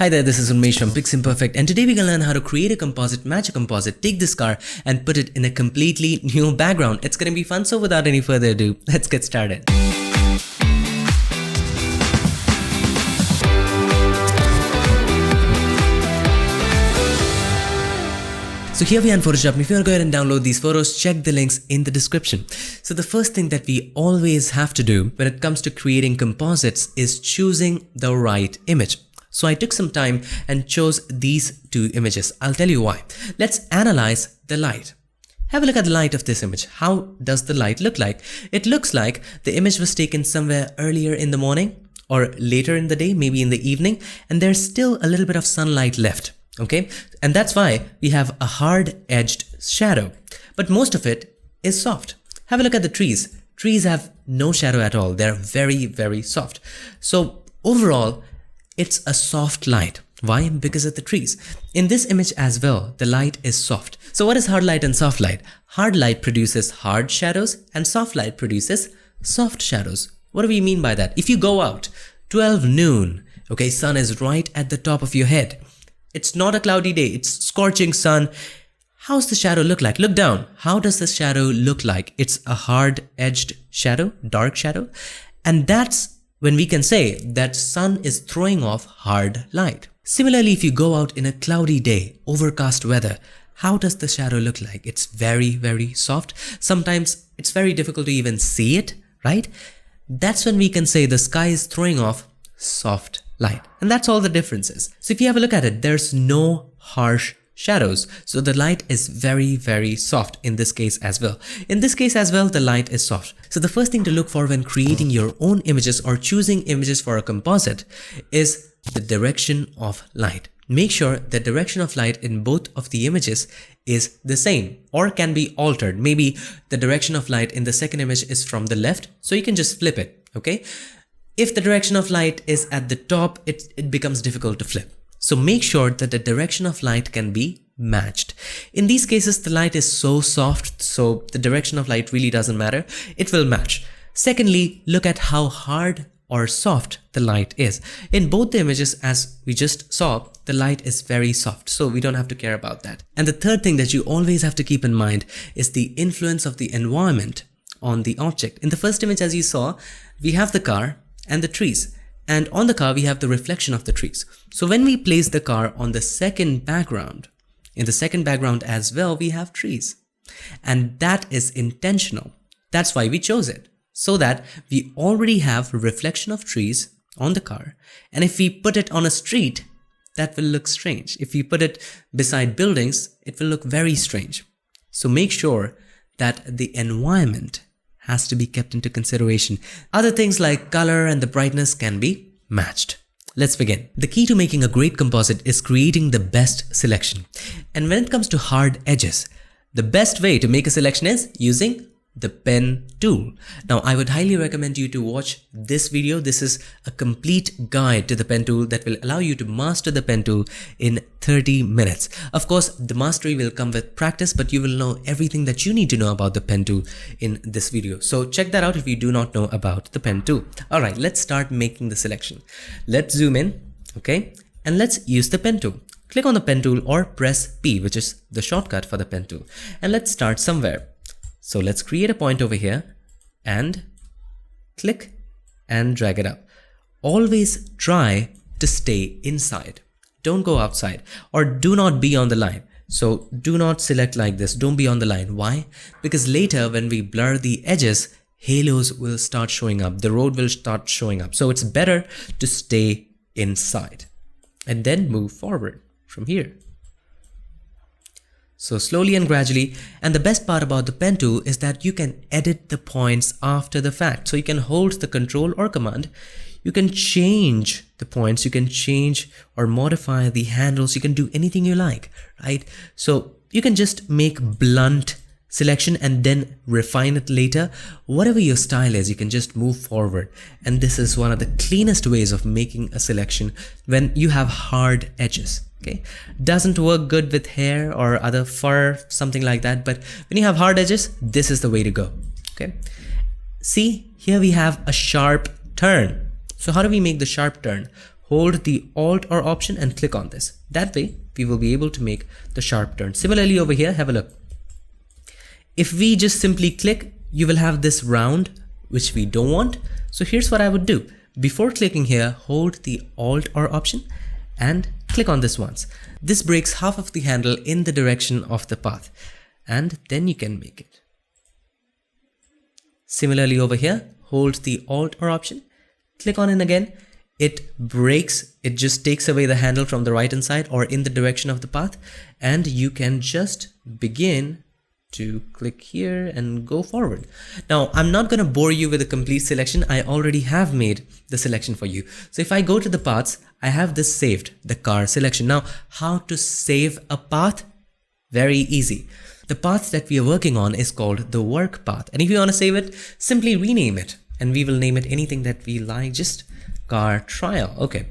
Hi there, this is Unmesh from PiXimperfect, and today we're gonna learn how to create a composite, match a composite, take this car and put it in a completely new background. It's gonna be fun, so without any further ado, let's get started. So here we are in Photoshop, and if you want to go ahead and download these photos, check the links in the description. So the first thing that we always have to do when it comes to creating composites is choosing the right image. So I took some time and chose these two images. I'll tell you why. Let's analyze the light. Have a look at the light of this image. How does the light look like? It looks like the image was taken somewhere earlier in the morning or later in the day, maybe in the evening, and there's still a little bit of sunlight left. Okay, and that's why we have a hard-edged shadow, but most of it is soft. Have a look at the trees. Trees have no shadow at all. They're very, very soft. So overall, it's a soft light. Why? Because of the trees. In this image as well, the light is soft. So what is hard light and soft light? Hard light produces hard shadows and soft light produces soft shadows. What do we mean by that? If you go out, 12 noon, okay, sun is right at the top of your head. It's not a cloudy day, it's scorching sun. How's the shadow look like? Look down. How does the shadow look like? It's a hard-edged shadow, dark shadow. And that's when we can say that sun is throwing off hard light. Similarly, if you go out in a cloudy day, overcast weather, how does the shadow look like? It's very, very soft. Sometimes it's very difficult to even see it, right? That's when we can say the sky is throwing off soft light. And that's all the difference is. So if you have a look at it, there's no harsh shadows. So the light is very, very soft in this case as well. In this case as well, the light is soft. So the first thing to look for when creating your own images or choosing images for a composite is the direction of light. Make sure the direction of light in both of the images is the same or can be altered. Maybe the direction of light in the second image is from the left, so you can just flip it, okay? If the direction of light is at the top, it becomes difficult to flip. So make sure that the direction of light can be matched. In these cases, the light is so soft, so the direction of light really doesn't matter. It will match. Secondly, look at how hard or soft the light is. In both the images, as we just saw, the light is very soft, so we don't have to care about that. And the third thing that you always have to keep in mind is the influence of the environment on the object. In the first image, as you saw, we have the car and the trees, and on the car we have the reflection of the trees. So when we place the car on the second background, in the second background as well, we have trees, and that is intentional. That's why we chose it, so that we already have a reflection of trees on the car, and if we put it on a street, that will look strange. If we put it beside buildings, it will look very strange. So make sure that the environment has to be kept into consideration. Other things like color and the brightness can be matched. Let's begin. The key to making a great composite is creating the best selection. And when it comes to hard edges, the best way to make a selection is using the pen tool. Now, I would highly recommend you to watch this video. This is a complete guide to the pen tool that will allow you to master the pen tool in 30 minutes. Of course, the mastery will come with practice, but you will know everything that you need to know about the pen tool in this video. So check that out if you do not know about the pen tool. All right, let's start making the selection. Let's zoom in, okay? And let's use the pen tool. Click on the pen tool or press P, which is the shortcut for the pen tool. And let's start somewhere. So let's create a point over here and click and drag it up. Always try to stay inside. Don't go outside, or do not be on the line. So do not select like this. Don't be on the line. Why? Because later when we blur the edges, halos will start showing up. The road will start showing up. So it's better to stay inside and then move forward from here. So slowly and gradually, and the best part about the pen tool is that you can edit the points after the fact. So you can hold the control or command, you can change the points, you can change or modify the handles, you can do anything you like, right? So you can just make blunt selection and then refine it later. Whatever your style is, you can just move forward. And this is one of the cleanest ways of making a selection when you have hard edges. Okay, doesn't work good with hair or other fur, something like that, but when you have hard edges, this is the way to go. Okay, see, here we have a sharp turn. So how do we make the sharp turn? hold the Alt or Option and click on this. That way we will be able to make the sharp turn. Similarly over here, have a look. If we just simply click, you will have this round, which we don't want. So here's what I would do. Before clicking here, hold the Alt or Option and click on this once. This breaks half of the handle in the direction of the path, and then you can make it. Similarly over here, hold the Alt or Option, click on it again. It breaks, it just takes away the handle from the right hand side or in the direction of the path, and you can just begin to click here and go forward. Now, I'm not going to bore you with a complete selection. I already have made the selection for you. So if I go to the paths, I have this saved, the car selection. Now, how to save a path? Very easy. The path that we are working on is called the work path. And if you want to save it, simply rename it. And we will name it anything that we like, just car trial. Okay.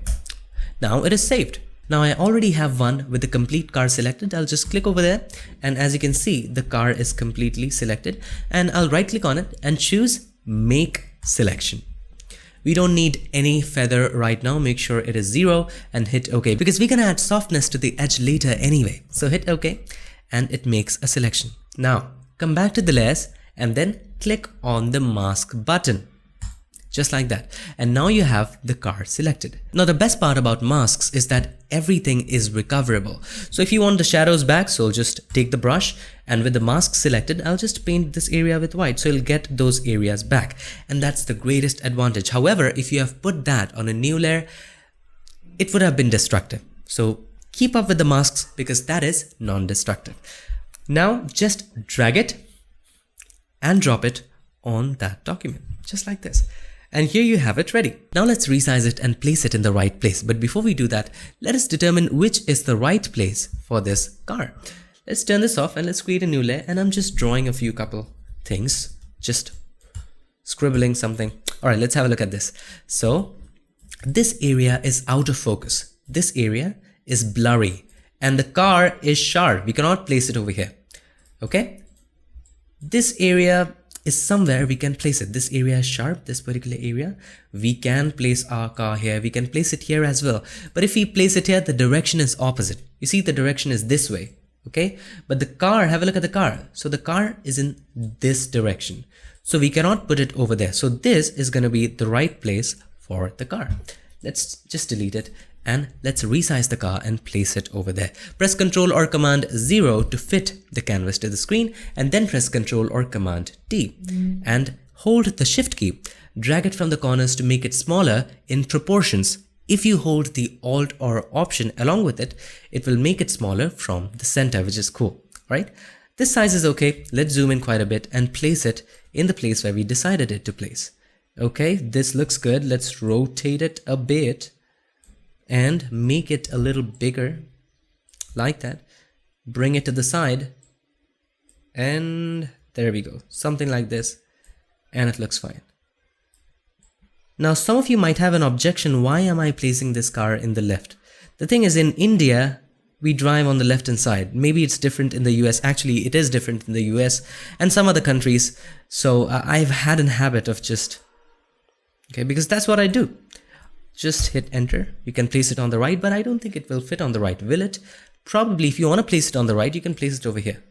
Now it is saved. Now I already have one with the complete car selected. I'll just click over there, and as you can see, the car is completely selected, and I'll right click on it and choose Make Selection. We don't need any feather right now. Make sure it is 0 and hit OK, because we're gonna add softness to the edge later anyway. So hit OK and it makes a selection. Now come back to the layers and then click on the mask button. Just like that. And now you have the car selected. Now the best part about masks is that everything is recoverable. So if you want the shadows back, so I'll just take the brush, and with the mask selected, I'll just paint this area with white. So you'll get those areas back. And that's the greatest advantage. However, if you have put that on a new layer, it would have been destructive. So keep up with the masks because that is non-destructive. Now just drag it and drop it on that document, just like this. And here you have it ready. Now let's resize it and place it in the right place. But before we do that, let us determine which is the right place for this car. Let's turn this off and let's create a new layer. And I'm just drawing a few couple things, just scribbling something. All right, let's have a look at this. So this area is out of focus. This area is blurry and the car is sharp. We cannot place it over here. Okay. This area is somewhere we can place it. This area is sharp, this particular area. We can place our car here. We can place it here as well. But if we place it here, the direction is opposite. You see, the direction is this way. Okay. But the car, have a look at the car. So the car is in this direction. So we cannot put it over there. So this is going to be the right place for the car. Let's just delete it. And let's resize the car and place it over there. Press Ctrl or Command 0 to fit the canvas to the screen, and then press Ctrl or Command T and hold the Shift key. Drag it from the corners to make it smaller in proportions. If you hold the Alt or Option along with it, it will make it smaller from the center, which is cool, right? This size is okay. Let's zoom in quite a bit and place it in the place where we decided it to place. Okay, this looks good. Let's rotate it a bit and make it a little bigger, like that. Bring it to the side, and there we go, something like this, and it looks fine. Now some of you might have an objection, why am I placing this car in the left? The thing is, in India, we drive on the left hand side. Maybe it's different in the US. Actually, it is different in the US and some other countries. So I've had a habit of just, okay, because that's what I do. Just hit enter. You can place it on the right, but I don't think it will fit on the right, will it? Probably. If you want to place it on the right, you can place it over here.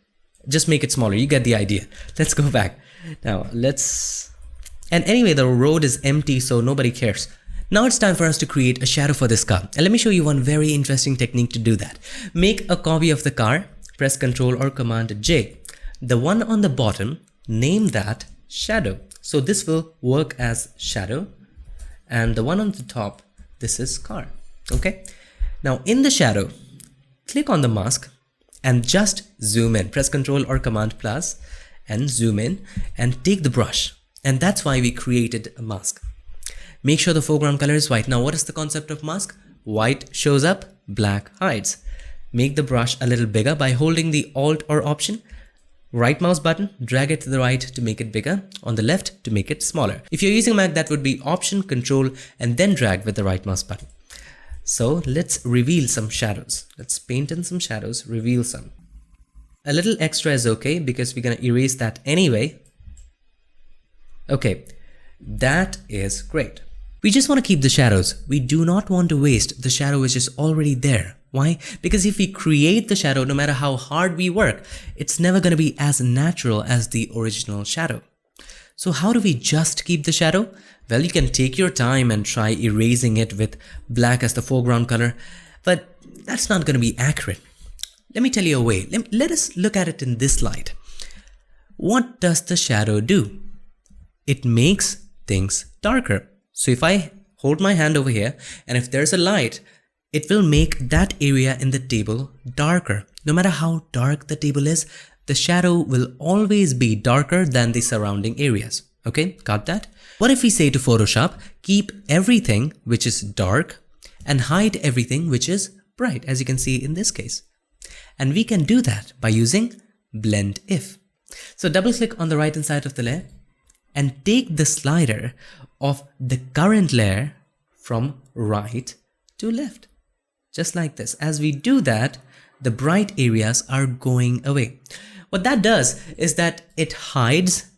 Just make it smaller. You get the idea. Let's go back. Now and anyway, the road is empty, so nobody cares. Now it's time for us to create a shadow for this car. And let me show you one very interesting technique to do that. Make a copy of the car, press Ctrl or Command J. The one on the bottom, name that shadow. So this will work as shadow. And the one on the top, this is car. Okay. Now in the shadow, click on the mask and just zoom in. Press Ctrl or Command plus and zoom in and take the brush. And that's why we created a mask. Make sure the foreground color is white. Now what is the concept of mask? White shows up, black hides. Make the brush a little bigger by holding the Alt or Option. Right mouse button, drag it to the right to make it bigger, on the left to make it smaller. If you're using Mac, that would be Option, Control, and then drag with the right mouse button. So let's reveal some shadows. Let's paint in some shadows, reveal some. A little extra is okay because we're going to erase that anyway. Okay, that is great. We just want to keep the shadows. We do not want to waste the shadow which is already there. Why? Because if we create the shadow, no matter how hard we work, it's never going to be as natural as the original shadow. So how do we just keep the shadow? Well, you can take your time and try erasing it with black as the foreground color, but that's not going to be accurate. Let me tell you a way. Let us look at it in this light. What does the shadow do? It makes things darker. So if I hold my hand over here, and if there's a light, it will make that area in the table darker. No matter how dark the table is, the shadow will always be darker than the surrounding areas. Okay, got that? What if we say to Photoshop, keep everything which is dark and hide everything which is bright, as you can see in this case. And we can do that by using blend if. So double click on the right hand side of the layer and take the slider of the current layer from right to left. Just like this. As we do that, the bright areas are going away. What that does is that it hides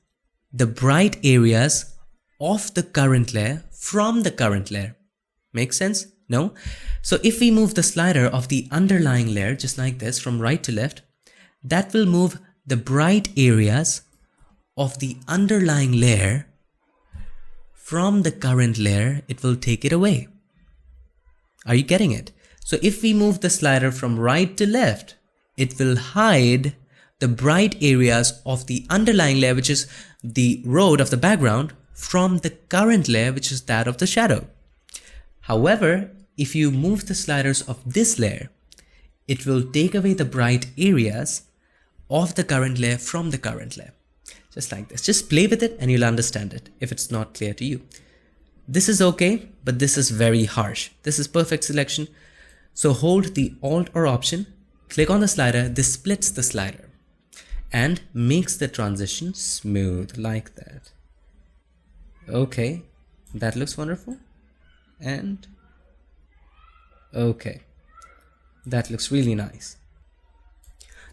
the bright areas of the current layer from the current layer. Make sense? No? So if we move the slider of the underlying layer just like this from right to left, that will move the bright areas of the underlying layer from the current layer. It will take it away. Are you getting it? So if we move the slider from right to left, it will hide the bright areas of the underlying layer, which is the road of the background, from the current layer, which is that of the shadow. However, if you move the sliders of this layer, it will take away the bright areas of the current layer from the current layer. Just like this. Just play with it and you'll understand it if it's not clear to you. This is okay, but this is very harsh. This is perfect selection. So hold the Alt or Option, click on the slider, this splits the slider and makes the transition smooth like that. Okay, that looks wonderful. And okay, that looks really nice.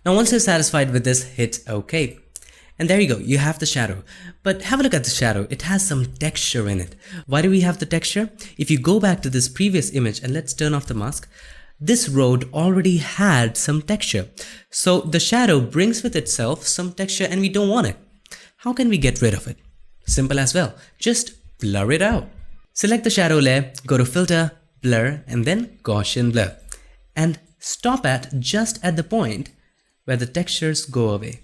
Now once you're satisfied with this, hit OK. And there you go, you have the shadow. But have a look at the shadow, it has some texture in it. Why do we have the texture? If you go back to this previous image and let's turn off the mask, this road already had some texture. So the shadow brings with itself some texture and we don't want it. How can we get rid of it? Simple as well, just blur it out. Select the shadow layer, go to Filter, Blur, and then Gaussian Blur. And stop at just at the point where the textures go away.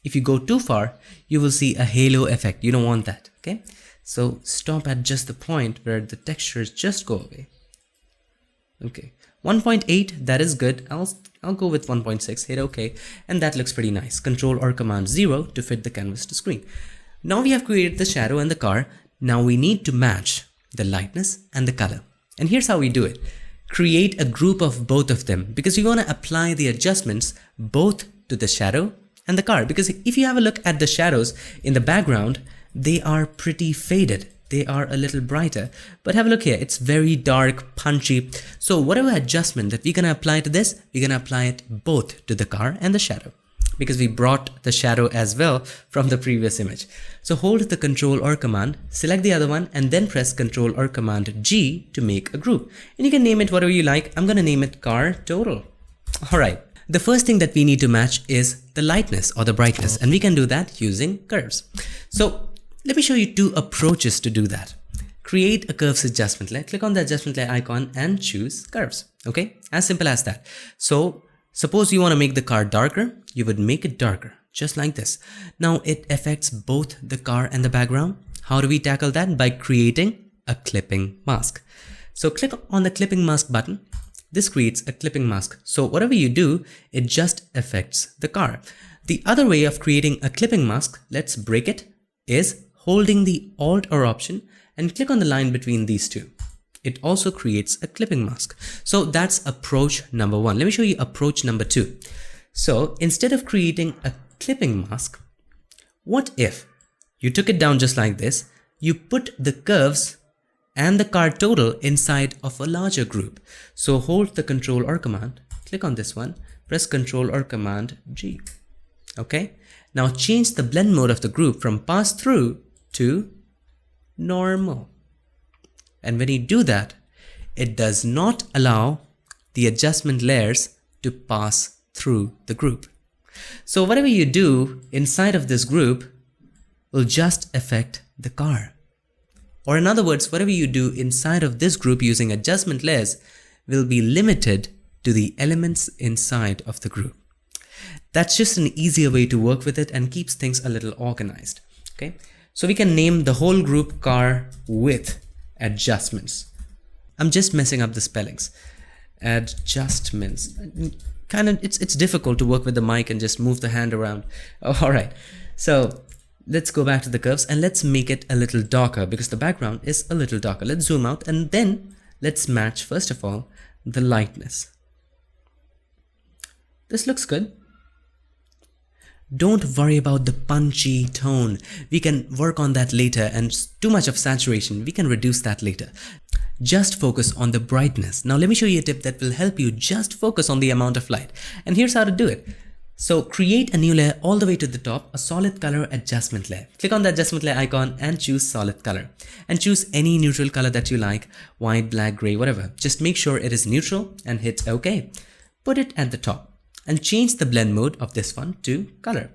If you go too far, you will see a halo effect. You don't want that, okay? So stop at just the point where the textures just go away. Okay, 1.8, that is good. I'll go with 1.6, hit OK, and that looks pretty nice. Control or Command 0 to fit the canvas to screen. Now we have created the shadow and the car. Now we need to match the lightness and the color. And here's how we do it. Create a group of both of them because we want to apply the adjustments both to the shadow and the car, because if you have a look at the shadows in the background, they are pretty faded. They are a little brighter, but have a look here. It's very dark, punchy. So whatever adjustment that we're going to apply to this, we're going to apply it both to the car and the shadow, because we brought the shadow as well from the previous image. So hold the Control or Command, select the other one, and then press Control or Command G to make a group. And you can name it whatever you like. I'm going to name it Car Total. All right. The first thing that we need to match is the lightness or the brightness, and we can do that using curves. So let me show you two approaches to do that. Create a curves adjustment layer, click on the adjustment layer icon and choose curves. Okay, as simple as that. So suppose you want to make the car darker, you would make it darker just like this. Now it affects both the car and the background. How do we tackle that? By creating a clipping mask. So click on the clipping mask button. This creates a clipping mask. So whatever you do, it just affects the car. The other way of creating a clipping mask, let's break it, is holding the Alt or Option and click on the line between these two. It also creates a clipping mask. So that's approach number one. Let me show you approach number two. So instead of creating a clipping mask, what if you took it down just like this, you put the curves and the car total inside of a larger group. So hold the Control or Command, click on this one, press Control or Command G. Okay, now change the blend mode of the group from pass through to normal. And when you do that, it does not allow the adjustment layers to pass through the group. So whatever you do inside of this group will just affect the car. Or in other words, whatever you do inside of this group using adjustment layers will be limited to the elements inside of the group. That's just an easier way to work with it and keeps things a little organized. Okay, so we can name the whole group car with adjustments. I'm just messing up the spellings. Adjustments. Kind of, it's difficult to work with the mic and just move the hand around. Oh, all right. So let's go back to the curves and let's make it a little darker because the background is a little darker. Let's zoom out and then let's match, first of all, the lightness. This looks good. Don't worry about the punchy tone. We can work on that later, and too much of saturation, we can reduce that later. Just focus on the brightness. Now let me show you a tip that will help you just focus on the amount of light. And here's how to do it. So create a new layer all the way to the top, a solid color adjustment layer. Click on the adjustment layer icon and choose solid color. And choose any neutral color that you like, white, black, gray, whatever. Just make sure it is neutral and hit OK. Put it at the top. And change the blend mode of this one to color.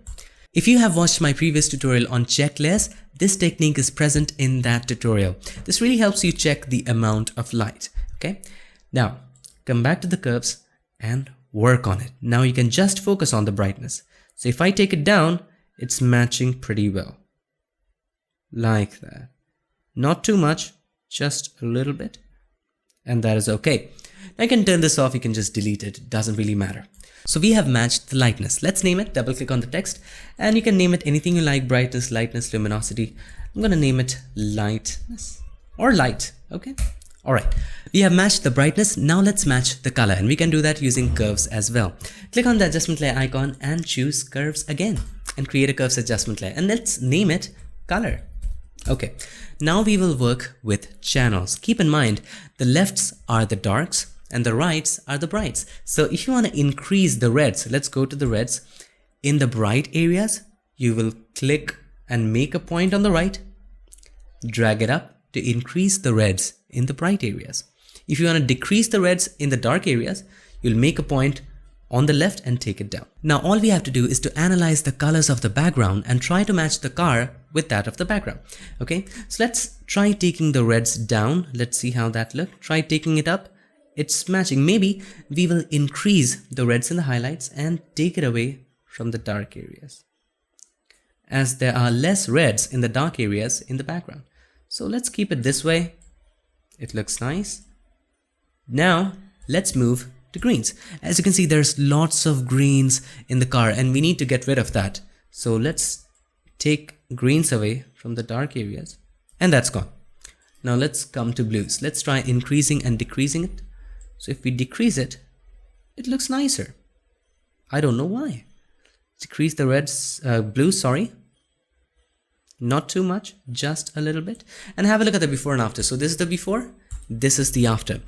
If you have watched my previous tutorial on check layers, this technique is present in that tutorial. This really helps you check the amount of light. Okay, now come back to the curves and work on it. Now you can just focus on the brightness. So if I take it down, it's matching pretty well. Like that. Not too much, just a little bit. And that is okay. Now you can turn this off, you can just delete it. It doesn't really matter. So we have matched the lightness. Let's name it. Double click on the text and you can name it anything you like. Brightness, lightness, luminosity. I'm going to name it lightness or light. Okay. All right. We have matched the brightness. Now let's match the color, and we can do that using curves as well. Click on the adjustment layer icon and choose curves again and create a curves adjustment layer, and let's name it color. Okay. Now we will work with channels. Keep in mind the lefts are the darks and the rights are the brights. So if you want to increase the reds, let's go to the reds. In the bright areas, you will click and make a point on the right, drag it up to increase the reds in the bright areas. If you want to decrease the reds in the dark areas, you'll make a point on the left and take it down. Now all we have to do is to analyze the colors of the background and try to match the car with that of the background. Okay, so let's try taking the reds down. Let's see how that looks. Try taking it up. It's matching. Maybe we will increase the reds in the highlights and take it away from the dark areas, as there are less reds in the dark areas in the background. So let's keep it this way. It looks nice. Now let's move to greens. As you can see, there's lots of greens in the car and we need to get rid of that. So let's take greens away from the dark areas and that's gone. Now let's come to blues. Let's try increasing and decreasing it. So if we decrease it, it looks nicer. I don't know why. Decrease the reds, blues, sorry. Not too much, just a little bit. And have a look at the before and after. So this is the before, this is the after.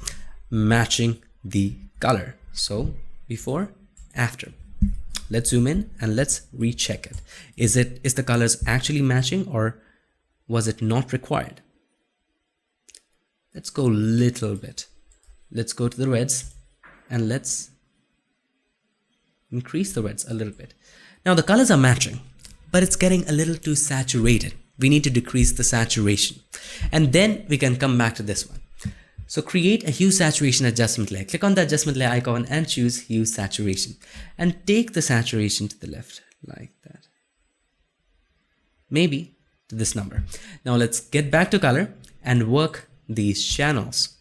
Matching the color. So before, after. Let's zoom in and let's recheck it. Is the colors actually matching or was it not required? Let's go a little bit. Let's go to the reds and let's increase the reds a little bit. Now the colors are matching, but it's getting a little too saturated. We need to decrease the saturation. And then we can come back to this one. So create a hue saturation adjustment layer. Click on the adjustment layer icon and choose hue saturation. And take the saturation to the left like that. Maybe to this number. Now let's get back to color and work these channels.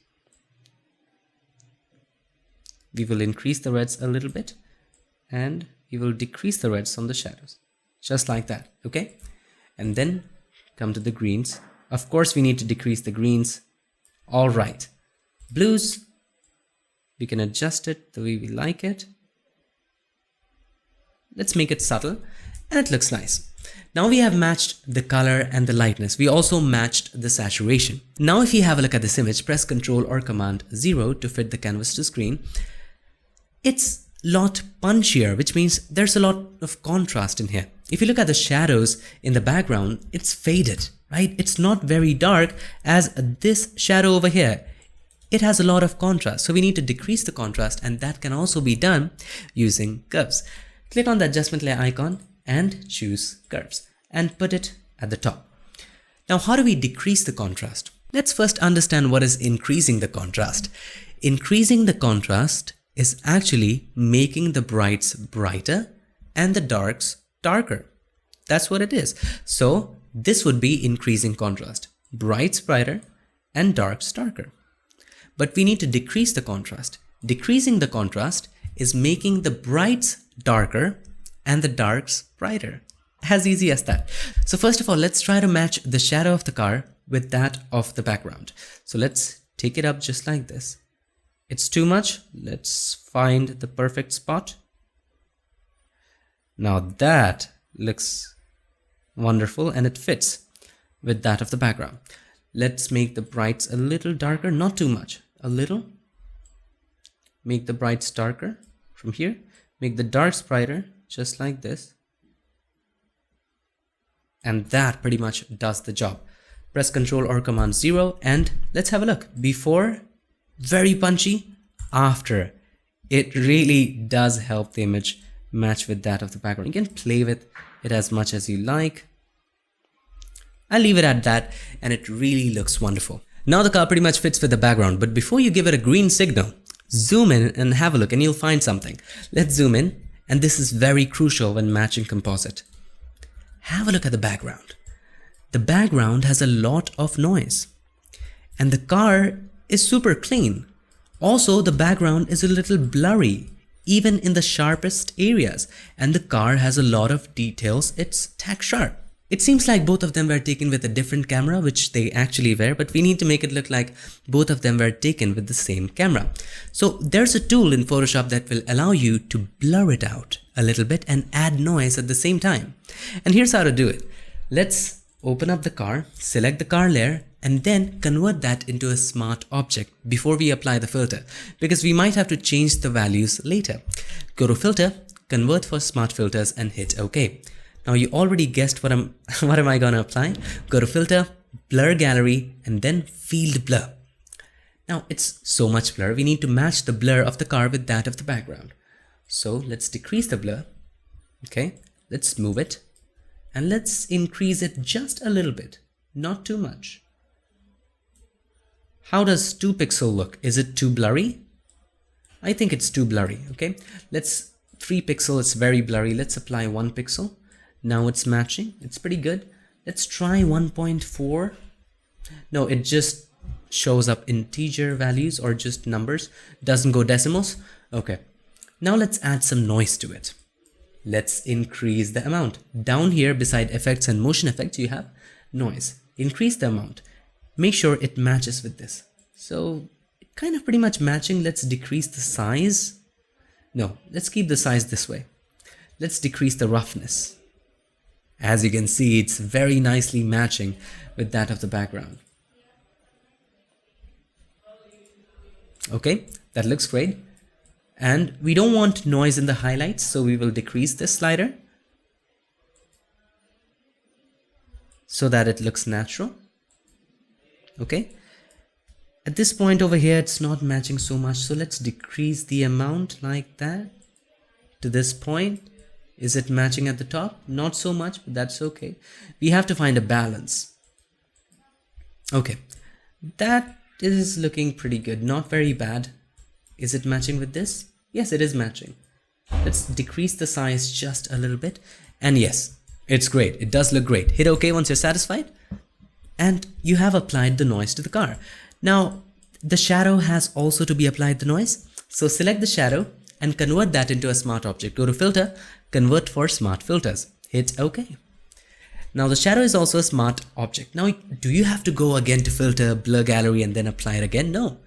We will increase the reds a little bit and we will decrease the reds on the shadows. Just like that, okay? And then come to the greens. Of course, we need to decrease the greens. All right. Blues, we can adjust it the way we like it. Let's make it subtle and it looks nice. Now we have matched the color and the lightness. We also matched the saturation. Now if you have a look at this image, press Ctrl or Command 0 to fit the canvas to screen. It's a lot punchier, which means there's a lot of contrast in here. if you look at the shadows in the background, it's faded, right? It's not very dark as this shadow over here. It has a lot of contrast, so we need to decrease the contrast, and that can also be done using curves. Click on the adjustment layer icon and choose curves and put it at the top. Now, how do we decrease the contrast? Let's first understand what is increasing the contrast. Increasing the contrast is actually making the brights brighter and the darks darker. That's what it is. So this would be increasing contrast. Brights brighter and darks darker. But we need to decrease the contrast. Decreasing the contrast is making the brights darker and the darks brighter. As easy as that. So first of all, let's try to match the shadow of the car with that of the background. So let's take it up just like this. It's too much. Let's find the perfect spot. Now that looks wonderful and it fits with that of the background. Let's make the brights a little darker, not too much, a little. Make the brights darker from here. Make the darks brighter, just like this. And that pretty much does the job. Press Ctrl or Command 0 and let's have a look. Before, very punchy. After, it really does help the image match with that of the background. You can play with it as much as you like. I'll leave it at that, and it really looks wonderful. Now the car pretty much fits with the background, but before you give it a green signal, zoom in and have a look and you'll find something. Let's zoom in, and this is very crucial when matching composite. Have a look at the background. The background has a lot of noise, and the car is super clean. Also, the background is a little blurry, even in the sharpest areas, and the car has a lot of details. It's tack sharp. It seems like both of them were taken with a different camera, which they actually were, but we need to make it look like both of them were taken with the same camera. So there's a tool in Photoshop that will allow you to blur it out a little bit and add noise at the same time. And here's how to do it. Let's open up the car, select the car layer, and then convert that into a smart object before we apply the filter, because we might have to change the values later. Go to Filter, Convert for Smart Filters, and hit OK. Now you already guessed what am I gonna apply? Go to Filter, Blur Gallery, and then Field Blur. Now it's so much blur, we need to match the blur of the car with that of the background. So let's decrease the blur. Okay, let's move it, and let's increase it just a little bit, not too much. How does 2 pixel look? Is it too blurry? I think it's too blurry. Okay, let's 3 pixel, it's very blurry. Let's apply 1 pixel. Now it's matching, it's pretty good. Let's try 1.4. No, it just shows up integer values or just numbers, doesn't go decimals. Okay, now let's add some noise to it. Let's increase the amount. Down here beside effects and motion effects, you have noise. Increase the amount. Make sure it matches with this. So kind of pretty much matching. Let's decrease the size. No, let's keep the size this way. Let's decrease the roughness. As you can see, it's very nicely matching with that of the background. Okay, that looks great. And we don't want noise in the highlights, so we will decrease this slider so that it looks natural. Okay, at this point over here, it's not matching so much, so let's decrease the amount like that to this point. Is it matching at the top? Not so much, but that's okay. We have to find a balance. Okay, that is looking pretty good, not very bad. Is it matching with this? Yes, it is matching. Let's decrease the size just a little bit. And yes, it's great. It does look great. Hit OK once you're satisfied. And you have applied the noise to the car. Now, the shadow has also to be applied the noise. So select the shadow and convert that into a smart object. Go to Filter, Convert for Smart Filters. Hit OK. Now the shadow is also a smart object. Now, do you have to go again to Filter, Blur Gallery, and then apply it again? No.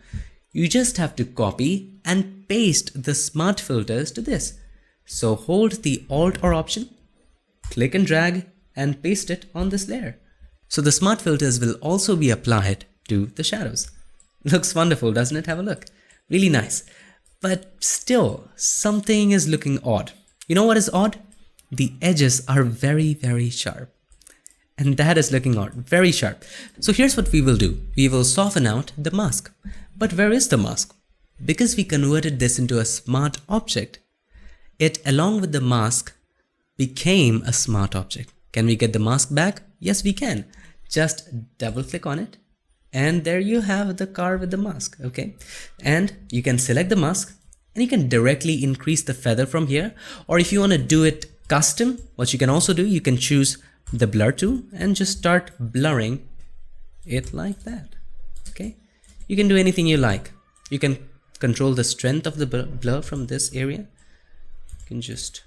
You just have to copy and paste the smart filters to this. So hold the Alt or Option, click and drag, and paste it on this layer. So the smart filters will also be applied to the shadows. Looks wonderful, doesn't it? Have a look. Really nice. But still, something is looking odd. You know what is odd? the edges are very, very sharp. And that is looking out very sharp. So here's what we will do. We will soften out the mask. But where is the mask? Because we converted this into a smart object, it along with the mask became a smart object. Can we get the mask back? Yes, we can. Just double click on it. And there you have the car with the mask, okay? And you can select the mask and you can directly increase the feather from here. Or if you want to do it custom, what you can also do, you can choose the blur tool and just start blurring it like that, okay? You can do anything you like. You can control the strength of the blur from this area. You can just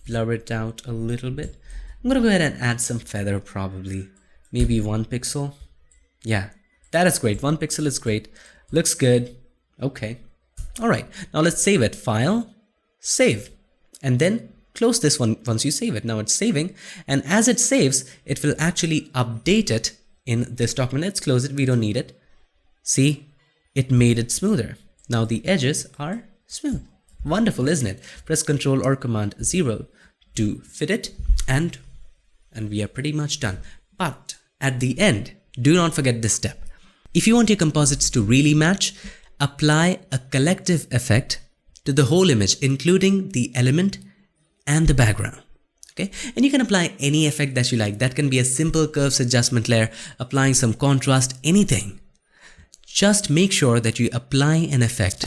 blur it out a little bit. I'm gonna go ahead and add some feather, probably maybe 1 pixel. Yeah, that is great. 1 pixel is great. Looks good. Okay. All right. Now let's save it. File, save, and then close this one once you save it. Now it's saving, and as it saves, it will actually update it in this document. Let's close it. We don't need it. See, it made it smoother. Now the edges are smooth. Wonderful, isn't it? Press Ctrl or Command 0 to fit it, and we are pretty much done. But at the end, do not forget this step. If you want your composites to really match, apply a collective effect to the whole image, including the element and the background. Okay, and you can apply any effect that you like. That can be a simple curves adjustment layer, applying some contrast, anything. Just make sure that you apply an effect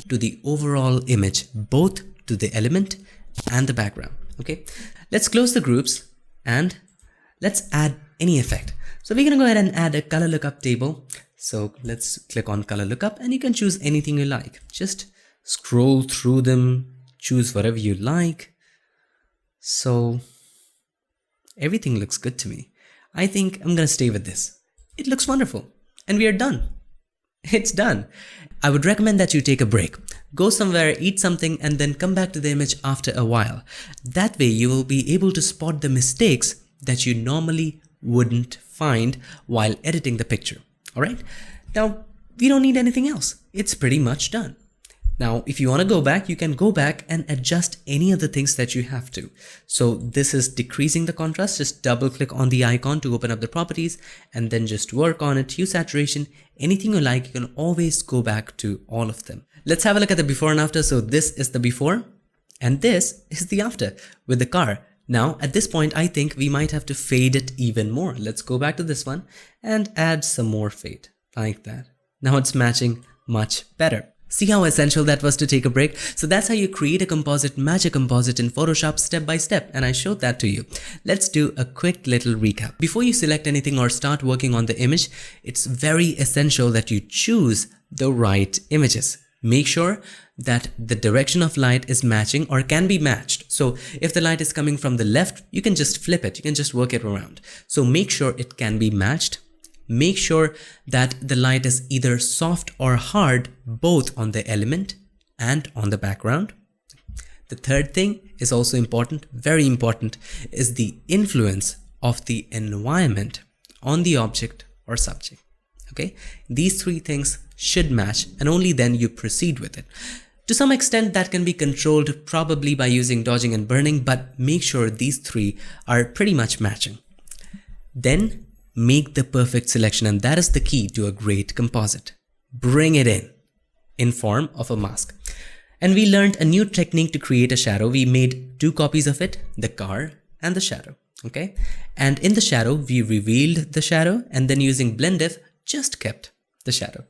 to the overall image, both to the element and the background. Okay, let's close the groups and let's add any effect. So we're gonna go ahead and add a color lookup table. So let's click on color lookup and you can choose anything you like. Just scroll through them, choose whatever you like. So everything looks good to me. I think I'm gonna stay with this. It looks wonderful and we are done. It's done. I would recommend that you take a break. Go somewhere, eat something, and then come back to the image after a while. That way you will be able to spot the mistakes that you normally wouldn't find while editing the picture. Alright? Now, we don't need anything else. It's pretty much done. Now, if you want to go back, you can go back and adjust any of the things that you have to. So this is decreasing the contrast. Just double click on the icon to open up the properties and then just work on it. Hue, saturation, anything you like, you can always go back to all of them. Let's have a look at the before and after. So this is the before and this is the after with the car. Now, at this point, I think we might have to fade it even more. Let's go back to this one and add some more fade like that. Now it's matching much better. See how essential that was to take a break? So that's how you create a composite, match a composite in Photoshop step by step, and I showed that to you. Let's do a quick little recap. Before you select anything or start working on the image, it's very essential that you choose the right images. Make sure that the direction of light is matching or can be matched. So if the light is coming from the left, you can just flip it. You can just work it around. So make sure it can be matched. Make sure that the light is either soft or hard, both on the element and on the background. The third thing is also important, very important, is the influence of the environment on the object or subject. Okay, these three things should match and only then you proceed with it. To some extent that can be controlled probably by using dodging and burning, but make sure these three are pretty much matching. Then make the perfect selection, and that is the key to a great composite. Bring it in form of a mask. And we learned a new technique to create a shadow. We made 2 copies of it, the car and the shadow. Okay, and in the shadow we revealed the shadow and then using blend diff just kept the shadow.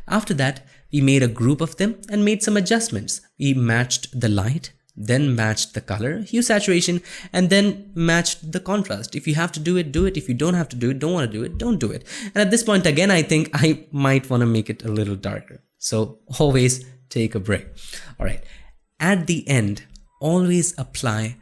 After that we made a group of them and made some adjustments. We matched the light, then matched the color, hue, saturation, and then matched the contrast. If you have to do it, do it. If you don't have to do it, don't want to do it, don't do it. And at this point again, I think I might want to make it a little darker. So always take a break. All right. At the end, always apply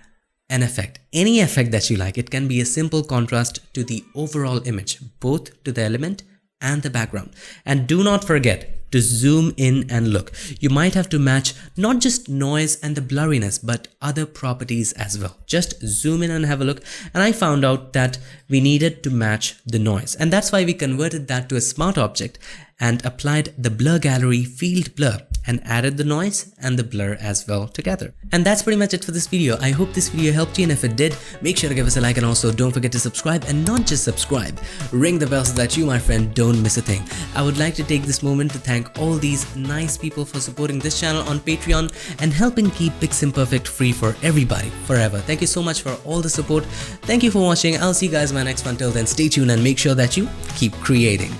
an effect, any effect that you like. It can be a simple contrast to the overall image, both to the element and the background. And do not forget to zoom in and look. You might have to match not just noise and the blurriness, but other properties as well. Just zoom in and have a look. And I found out that we needed to match the noise. And that's why we converted that to a smart object and applied the blur gallery field blur and added the noise and the blur as well together. And that's pretty much it for this video. I hope this video helped you, and if it did, make sure to give us a like, and also don't forget to subscribe, and not just subscribe, ring the bell so that you, my friend, don't miss a thing. I would like to take this moment to thank all these nice people for supporting this channel on Patreon and helping keep PiXimperfect free for everybody forever. Thank you so much for all the support. Thank you for watching. I'll see you guys in my next one. Till then, stay tuned and make sure that you keep creating.